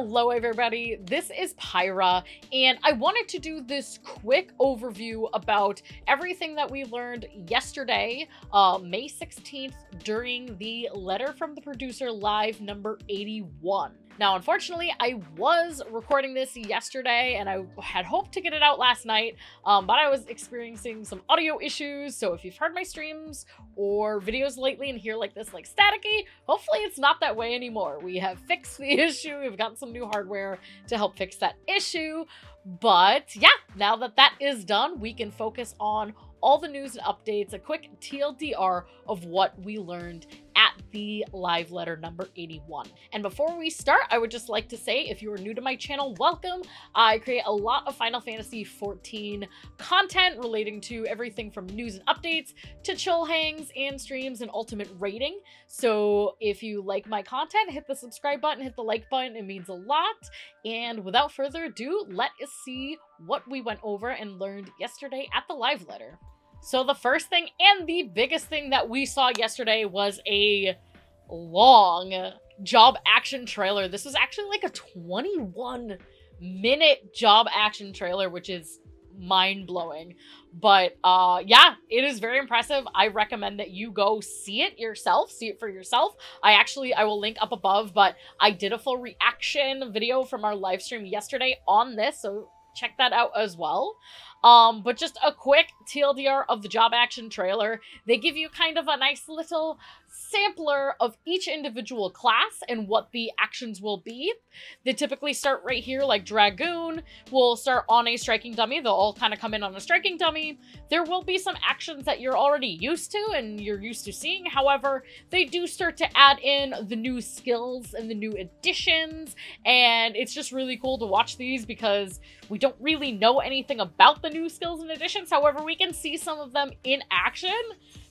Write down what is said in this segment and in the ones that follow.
Hello everybody, this is Pyra, and I wanted to do this quick overview about everything that we learned yesterday, May 16th, during the Letter from the Producer Live number 81. Now, unfortunately, I was recording this yesterday, and I had hoped to get it out last night, but I was experiencing some audio issues, so if you've heard my streams or videos lately and hear like this, like staticky, hopefully it's not that way anymore. We have fixed the issue, we've gotten some new hardware to help fix that issue, but yeah, now that that is done, we can focus on all the news and updates, a quick TLDR of what we learned at the live letter number 81. And before we start, I would just like to say, if you are new to my channel, welcome. I create a lot of Final Fantasy XIV content relating to everything from news and updates to chill hangs and streams and ultimate rating. So if you like my content, hit the subscribe button, hit the like button, it means a lot. And without further ado, let us see what we went over and learned yesterday at the live letter. So the first thing and the biggest thing that we saw yesterday was a long job action trailer. This was actually like a 21-minute job action trailer, which is mind-blowing. But yeah, it is very impressive. I recommend that you go see it yourself, see it for yourself. I will link up above, but I did a full reaction video from our live stream yesterday on this, so check that out as well. But just a quick TLDR of the job action trailer. They give you kind of a nice little sampler of each individual class and what the actions will be. They typically start right here, like Dragoon will start on a striking dummy. They'll all kind of come in on a striking dummy. There will be some actions that you're already used to and you're used to seeing. However, they do start to add in the new skills and the new additions, and it's just really cool to watch these because we don't really know anything about the new skills and additions. However, we can see some of them in action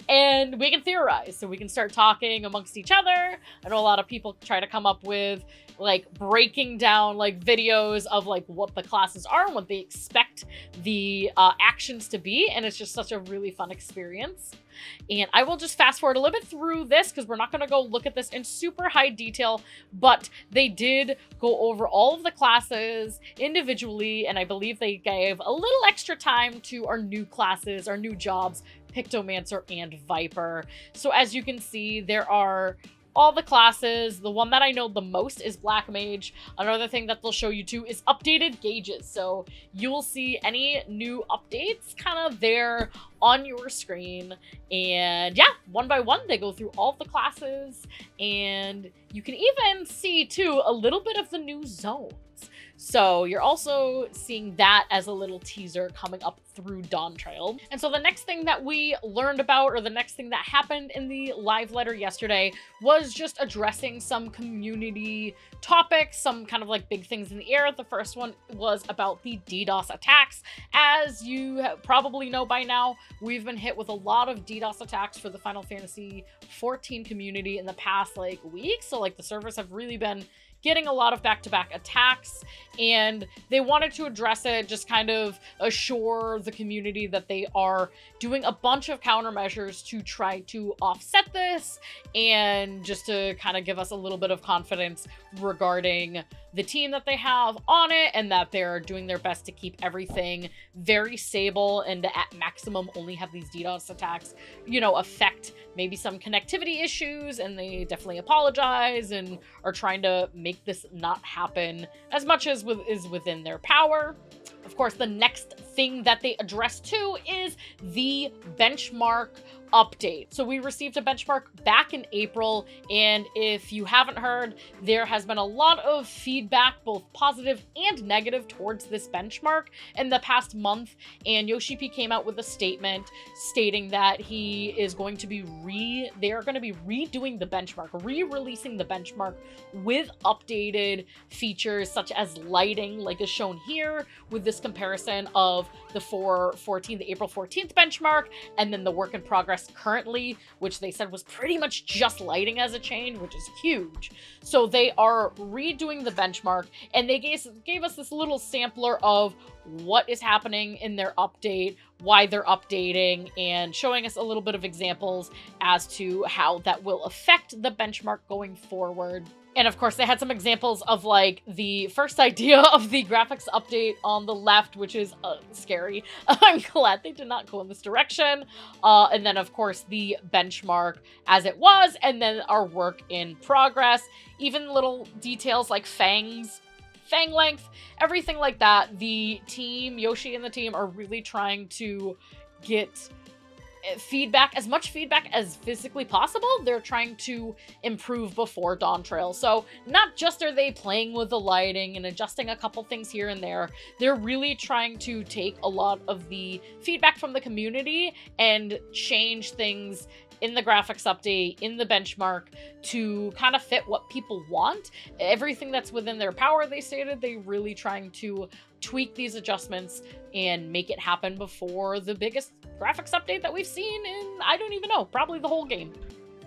and we can theorize, so we can start talking amongst each other. I know a lot of people try to come up with like breaking down like videos of like what the classes are and what they expect the actions to be, and it's just such a really fun experience. And I will just fast forward a little bit through this because we're not going to go look at this in super high detail, but they did go over all of the classes individually, and I believe they gave a little extra time to our new classes, our new jobs, Pictomancer and Viper. So as you can see, there are all the classes. The one that I know the most is Black Mage. Another thing that they'll show you too is updated gauges. So you will see any new updates kind of there on your screen. And yeah, one by one, they go through all the classes. And you can even see too a little bit of the new zones. So you're also seeing that as a little teaser coming up through Dawntrail. And so the next thing that we learned about, or the next thing that happened in the live letter yesterday, was just addressing some community topics, some kind of like big things in the air. The first one was about the DDoS attacks. As you probably know by now, we've been hit with a lot of DDoS attacks for the Final Fantasy XIV community in the past like week. So like the servers have really been getting a lot of back-to-back attacks, and they wanted to address it, just kind of assure the community that they are doing a bunch of countermeasures to try to offset this, and just to kind of give us a little bit of confidence regarding the team that they have on it, and that they're doing their best to keep everything very stable and to at maximum only have these DDoS attacks, you know, affect maybe some connectivity issues, and they definitely apologize and are trying to make this not happen as much as is within their power. Of course, the next thing that they address too is the benchmark update. So we received a benchmark back in April, and if you haven't heard, there has been a lot of feedback, both positive and negative, towards this benchmark in the past month, and Yoshi P came out with a statement stating that he is going to be they are going to be redoing the benchmark, re-releasing the benchmark with updated features such as lighting, like is shown here with this comparison of the April 14th benchmark, and then the work in progress currently, which they said was pretty much just lighting as a change, which is huge. So they are redoing the benchmark, and they gave us this little sampler of what is happening in their update, why they're updating, and showing us a little bit of examples as to how that will affect the benchmark going forward. And of course, they had some examples of like the first idea of the graphics update on the left, which is scary. I'm glad they did not go in this direction. And then of course the benchmark as it was, and then our work in progress. Even little details like fangs, fang length, everything like that. The team, Yoshi and the team, are really trying to get feedback, as much feedback as physically possible. They're trying to improve before Dawntrail. So not just are they playing with the lighting and adjusting a couple things here and there, they're really trying to take a lot of the feedback from the community and change things in the graphics update, in the benchmark, to kind of fit what people want. Everything that's within their power, they stated, they're really trying to tweak these adjustments and make it happen before the biggest graphics update that we've seen in, I don't even know, probably the whole game.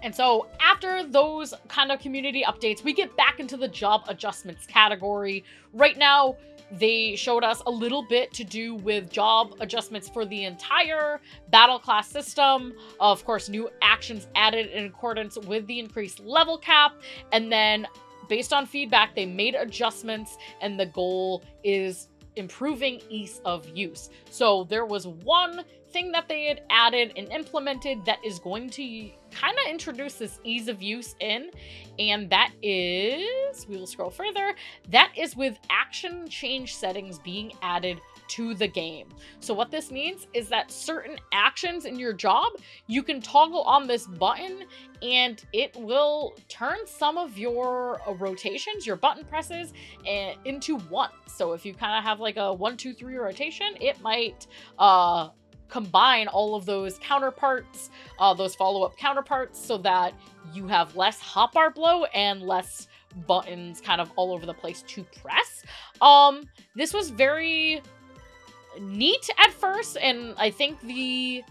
And so after those kind of community updates, we get back into the job adjustments category. Right now, they showed us a little bit to do with job adjustments for the entire battle class system. Of course, new actions added in accordance with the increased level cap. And then based on feedback, they made adjustments, and the goal is improving ease of use. So there was one thing that they had added and implemented that is going to kind of introduce this ease of use in, and that is, we will scroll further, that is with action change settings being added to the game. So what this means is that certain actions in your job, you can toggle on this button and it will turn some of your rotations, your button presses, into one. So if you kind of have like a 1, 2, 3 rotation, it might combine all of those counterparts, those follow-up counterparts, so that you have less hotbar blow and less buttons kind of all over the place to press. This was very neat at first, and I think the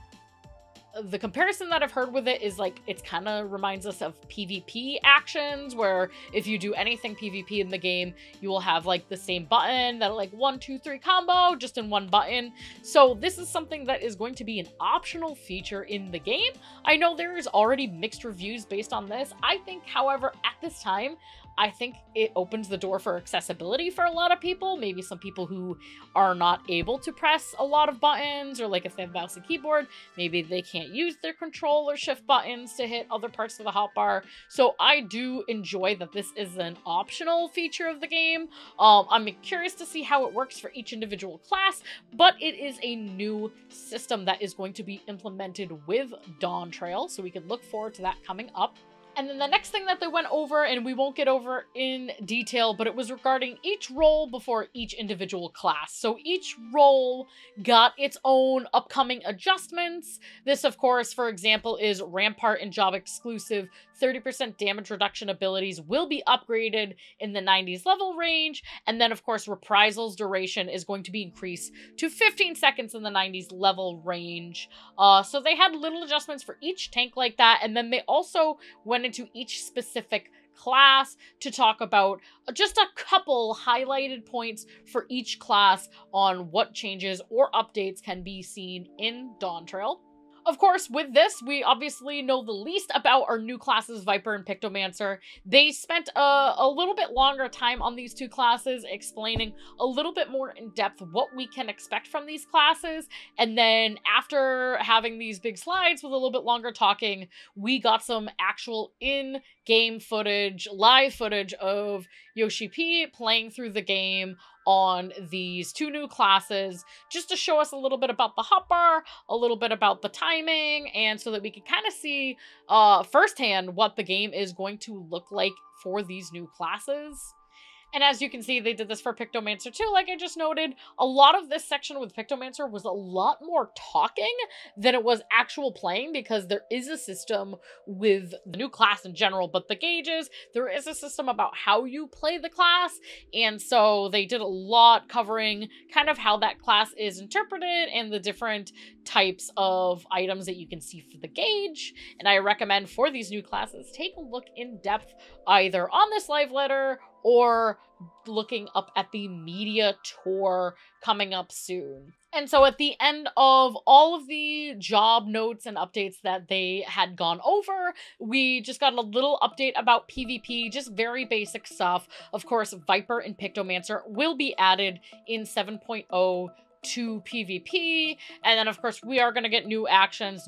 comparison that I've heard with it is like, it's kind of reminds us of PvP actions, where if you do anything PvP in the game, you will have like the same button that like 1, 2, 3 combo just in one button. So this is something that is going to be an optional feature in the game. I know there is already mixed reviews based on this. I think, however, at this time, I think it opens the door for accessibility for a lot of people. Maybe some people who are not able to press a lot of buttons, or like if they have mouse and keyboard, maybe they can't use their control or shift buttons to hit other parts of the hotbar. So I do enjoy that this is an optional feature of the game. I'm curious to see how it works for each individual class, but it is a new system that is going to be implemented with Dawntrail, so we can look forward to that coming up. And then the next thing that they went over, and we won't get over in detail, but it was regarding each role before each individual class. So each role got its own upcoming adjustments. This, of course, for example, is Rampart and Job exclusive 30% damage reduction abilities will be upgraded in the 90s level range. And then, of course, Reprisals duration is going to be increased to 15 seconds in the 90s level range. So they had little adjustments for each tank like that. And then they also went into each specific class to talk about just a couple highlighted points for each class on what changes or updates can be seen in Dawntrail. Of course, with this, we obviously know the least about our new classes, Viper and Pictomancer. They spent a little bit longer time on these two classes, explaining a little bit more in depth what we can expect from these classes. And then after having these big slides with a little bit longer talking, we got some actual in-game footage, live footage of Yoshi P playing through the game on these two new classes, just to show us a little bit about the hotbar, a little bit about the timing, and so that we can kind of see firsthand what the game is going to look like for these new classes. And as you can see, they did this for Pictomancer too, like I just noted. A lot of this section with Pictomancer was a lot more talking than it was actual playing, because there is a system with the new class in general, but the gauges, there is a system about how you play the class. And so they did a lot covering kind of how that class is interpreted and the different types of items that you can see for the gauge. And I recommend for these new classes, take a look in depth either on this live letter or looking up at the media tour coming up soon. And so at the end of all of the job notes and updates that they had gone over, we just got a little update about PvP, just very basic stuff. Of course, Viper and Pictomancer will be added in 7.0 to PvP, and then of course we are going to get new action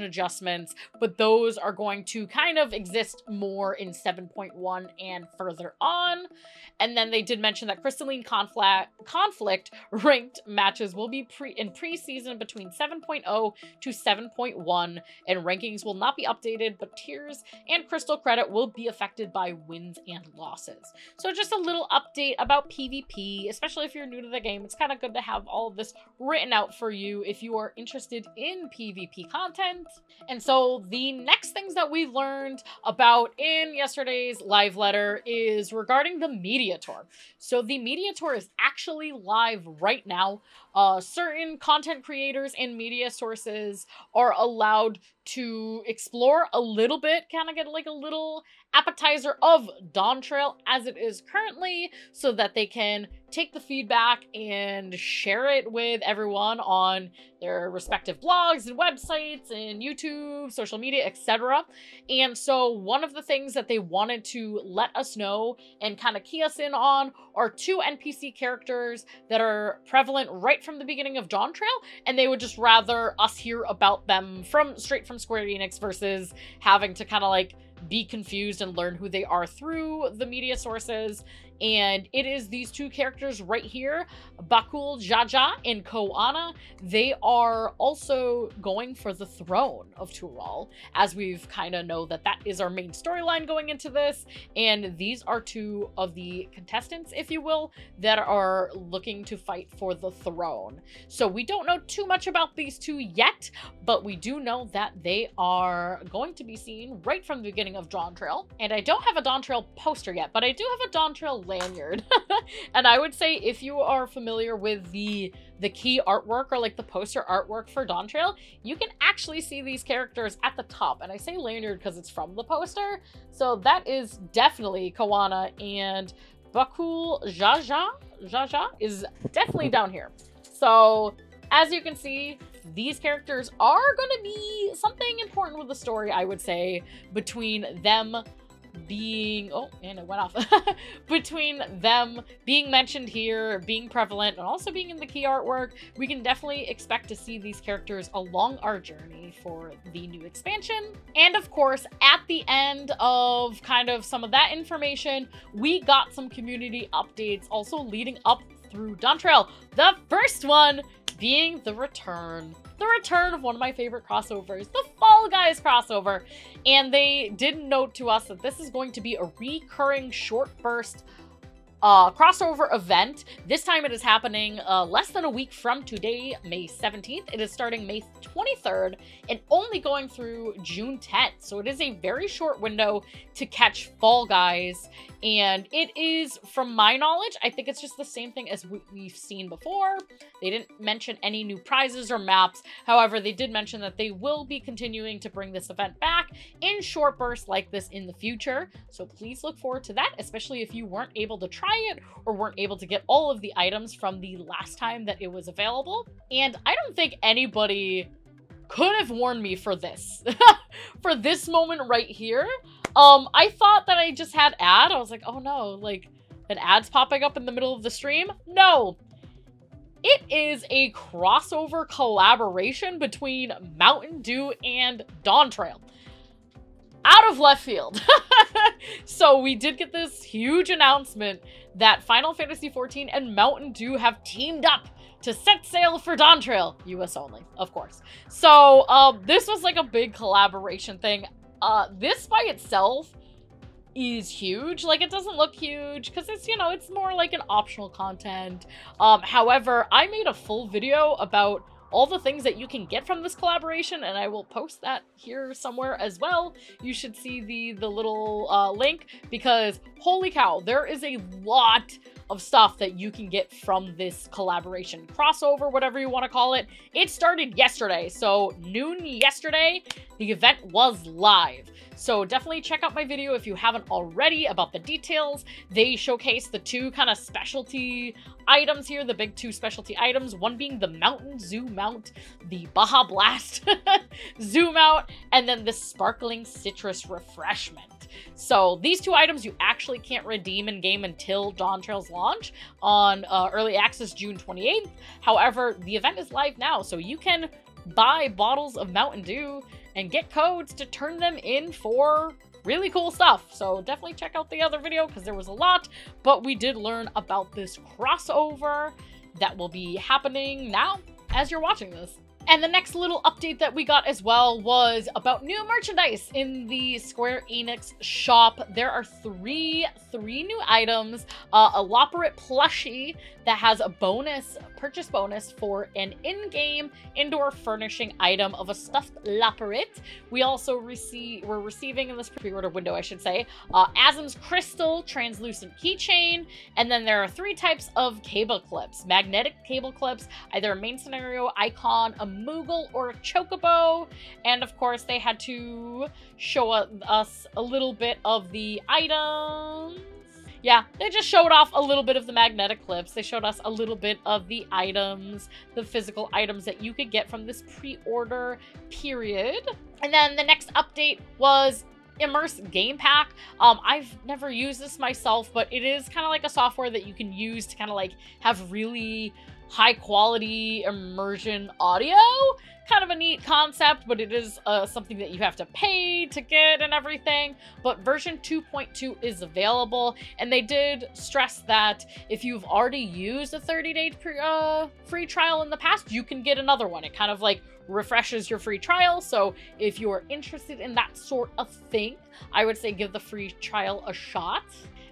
adjustments, but those are going to kind of exist more in 7.1 and further on. And then they did mention that Crystalline Conflict ranked matches will be in pre-season between 7.0 to 7.1, and rankings will not be updated, but tiers and crystal credit will be affected by wins and losses. So just a little update about PvP, especially if you're new to the game. It's kind of good to have all of this written out for you if you are interested in PvP content. And so the next things that we learned about in yesterday's live letter is regarding the media tour. So the media tour is actually live right now. Certain content creators and media sources are allowed to explore a little bit, kind of get like a little appetizer of Dawntrail as it is currently, so that they can take the feedback and share it with everyone on their respective blogs and websites and YouTube, social media, etc. And so one of the things that they wanted to let us know and kind of key us in on are 2 NPC characters that are prevalent right from the beginning of Dawntrail, and they would just rather us hear about them straight from Square Enix versus having to kind of like be confused and learn who they are through the media sources. And it is these 2 characters right here, Bakul Jaja and Koana. They are also going for the throne of Tural, as we've kind of know that that is our main storyline going into this. And these are 2 of the contestants, if you will, that are looking to fight for the throne. So we don't know too much about these 2 yet, but we do know that they are going to be seen right from the beginning of Dawntrail. And I don't have a Dawntrail poster yet, but I do have a Dawntrail lanyard. And I would say if you are familiar with the key artwork or like the poster artwork for Dawntrail, you can actually see these characters at the top. And I say lanyard because it's from the poster. So that is definitely Koana, and Bakul Jaja is definitely down here. So as you can see, these characters are going to be something important with the story, I would say, between them being, oh, and it went off, between them being mentioned here, being prevalent, and also being in the key artwork. We can definitely expect to see these characters along our journey for the new expansion. And of course, at the end of kind of some of that information, we got some community updates also leading up through Dawntrail. The first one being the return of one of my favorite crossovers, the Fall Guys crossover. And they did note to us that this is going to be a recurring short burst crossover event. This time it is happening less than a week from today, May 17th. It is starting May 23rd and only going through June 10th. So it is a very short window to catch Fall Guys. And it is, from my knowledge, I think it's just the same thing as we've seen before. They didn't mention any new prizes or maps. However, they did mention that they will be continuing to bring this event back in short bursts like this in the future. So please look forward to that, especially if you weren't able to try it or weren't able to get all of the items from the last time that it was available. And I don't think anybody could have warned me for this. For this moment right here. I thought that I just had ad. I was like, oh no, like an ad's popping up in the middle of the stream. No, it is a crossover collaboration between Mountain Dew and Dawntrail. Out of left field. So we did get this huge announcement that Final Fantasy XIV and Mountain Dew have teamed up to set sail for Dawntrail. US only, of course. So this was like a big collaboration thing. This by itself is huge. Like, it doesn't look huge because it's, you know, it's more like an optional content. However, I made a full video about all the things that you can get from this collaboration, and I will post that here somewhere as well. You should see the little link, because holy cow, there is a lot of stuff that you can get from this collaboration crossover, whatever you want to call it. It started yesterday, so noon yesterday, the event was live. So definitely check out my video if you haven't already about the details. They showcase the two kind of specialty items here, the big two specialty items, one being the Mountain Zoo Mount, the Baja Blast Zoom Out, and then the Sparkling Citrus Refreshment. So these two items you actually can't redeem in game until Dawntrail's launch on early access June 28th. However, the event is live now, so you can buy bottles of Mountain Dew and get codes to turn them in for really cool stuff. So definitely check out the other video because there was a lot, but we did learn about this crossover that will be happening now as you're watching this. And the next little update that we got as well was about new merchandise in the Square Enix shop. There are three new items. A Loporrit plushie that has a purchase bonus for an in-game indoor furnishing item of a stuffed Loporrit. We also we're receiving in this pre-order window, I should say, Asm's Crystal translucent keychain. And then there are 3 types of cable clips. Magnetic cable clips, either a main scenario icon, a Moogle, or a Chocobo. And of course, they had to show us a little bit of the items. Yeah, they just showed off a little bit of the magnetic clips. They showed us a little bit of the items, the physical items that you could get from this pre-order period. And then the next update was Immerse Game Pack. I've never used this myself, but it is kind of like a software that you can use to kind of like have really high quality immersion audio. Kind of a neat concept, but it is something that you have to pay to get and everything. But version 2.2 is available, and they did stress that if you've already used a 30-day free trial in the past, you can get another one. It kind of like refreshes your free trial. So if you're interested in that sort of thing, I would say give the free trial a shot.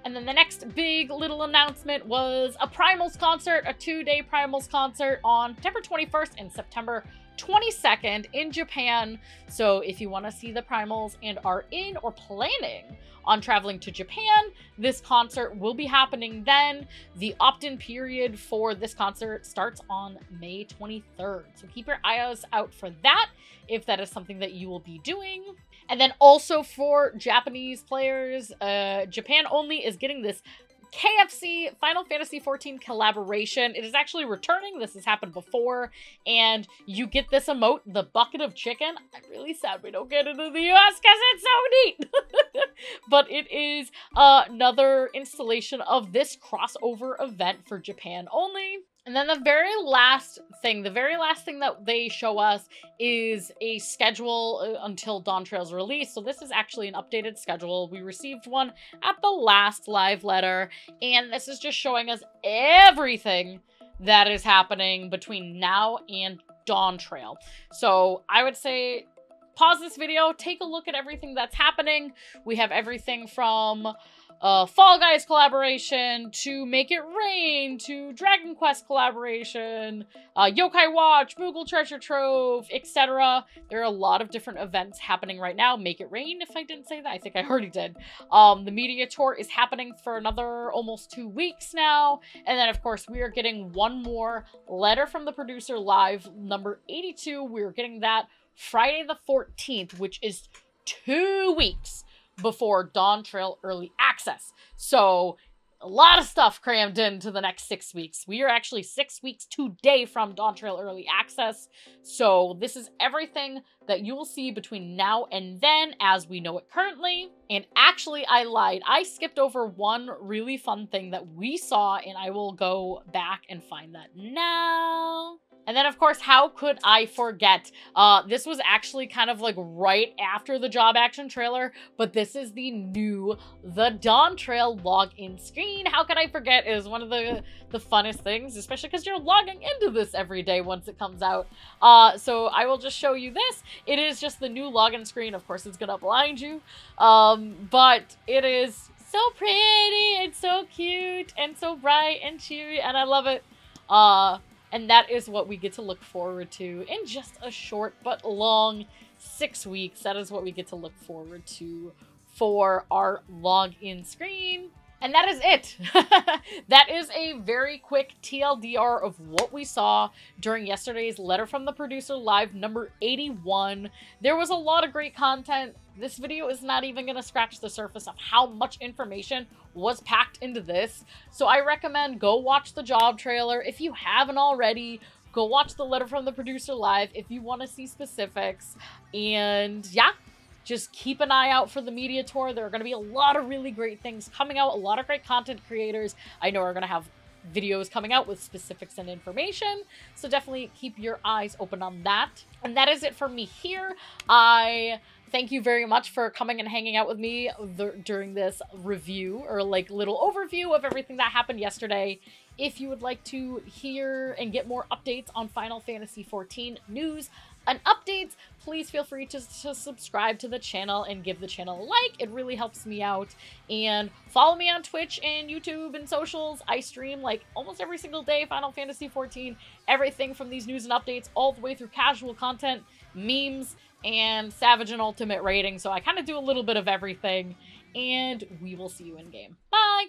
And then the next big little announcement was a Primals concert, a 2-day Primals concert on September 21st and September 22nd in Japan. So if you want to see the Primals and are in or planning on traveling to Japan, this concert will be happening then. The opt-in period for this concert starts on May 23rd. So keep your eyes out for that if that is something that you will be doing. And then also for Japanese players, Japan only is getting this KFC Final Fantasy XIV collaboration. It is actually returning. This has happened before, and you get this emote, the bucket of chicken. I'm really sad we don't get it in the US because it's so neat. But it is another installation of this crossover event for Japan only. And then the very last thing that they show us is a schedule until Dawntrail's release. So this is actually an updated schedule. We received one at the last live letter, and this is just showing us everything that is happening between now and Dawntrail. So I would say pause this video, take a look at everything that's happening. We have everything from Fall Guys collaboration, to Make It Rain, to Dragon Quest collaboration, Yokai Watch, Moogle Treasure Trove, etc. There are a lot of different events happening right now. Make It Rain, if I didn't say that, I think I already did. The media tour is happening for another almost 2 weeks now. And then, of course, we are getting one more letter from the producer live, number 82. We're getting that Friday the 14th, which is 2 weeks before Dawntrail Early Access. So a lot of stuff crammed into the next 6 weeks. We are actually 6 weeks today from Dawntrail Early Access. So this is everything that you will see between now and then as we know it currently. And actually, I lied. I skipped over one really fun thing that we saw, and I will go back and find that now. And then, of course, how could I forget? This was actually kind of like right after the job action trailer, but this is the Dawntrail login screen. How could I forget? It is one of the funnest things, especially because you're logging into this every day once it comes out. So I will just show you this. It is just the new login screen. Of course, it's gonna blind you, but it is so pretty and so cute and so bright and cheery, and I love it. And that is what we get to look forward to in just a short but long 6 weeks. That is what we get to look forward to for our login screen. And that is it. That is a very quick TLDR of what we saw during yesterday's Letter from the Producer Live number 81. There was a lot of great content. This video is not even going to scratch the surface of how much information was packed into this. So I recommend go watch the job trailer. If you haven't already, go watch the Letter from the Producer Live if you want to see specifics. And yeah, just keep an eye out for the media tour. There are going to be a lot of really great things coming out. A lot of great content creators I know are going to have videos coming out with specifics and information. So definitely keep your eyes open on that. And that is it for me here. I thank you very much for coming and hanging out with me during this review, or like little overview of everything that happened yesterday. If you would like to hear and get more updates on Final Fantasy XIV news and updates, please feel free to subscribe to the channel and give the channel a like. It really helps me out. And follow me on Twitch and YouTube and socials. I stream like almost every single day Final Fantasy XIV. Everything from these news and updates all the way through casual content, memes, and Savage and Ultimate rating. So I kind of do a little bit of everything. And we will see you in game. Bye!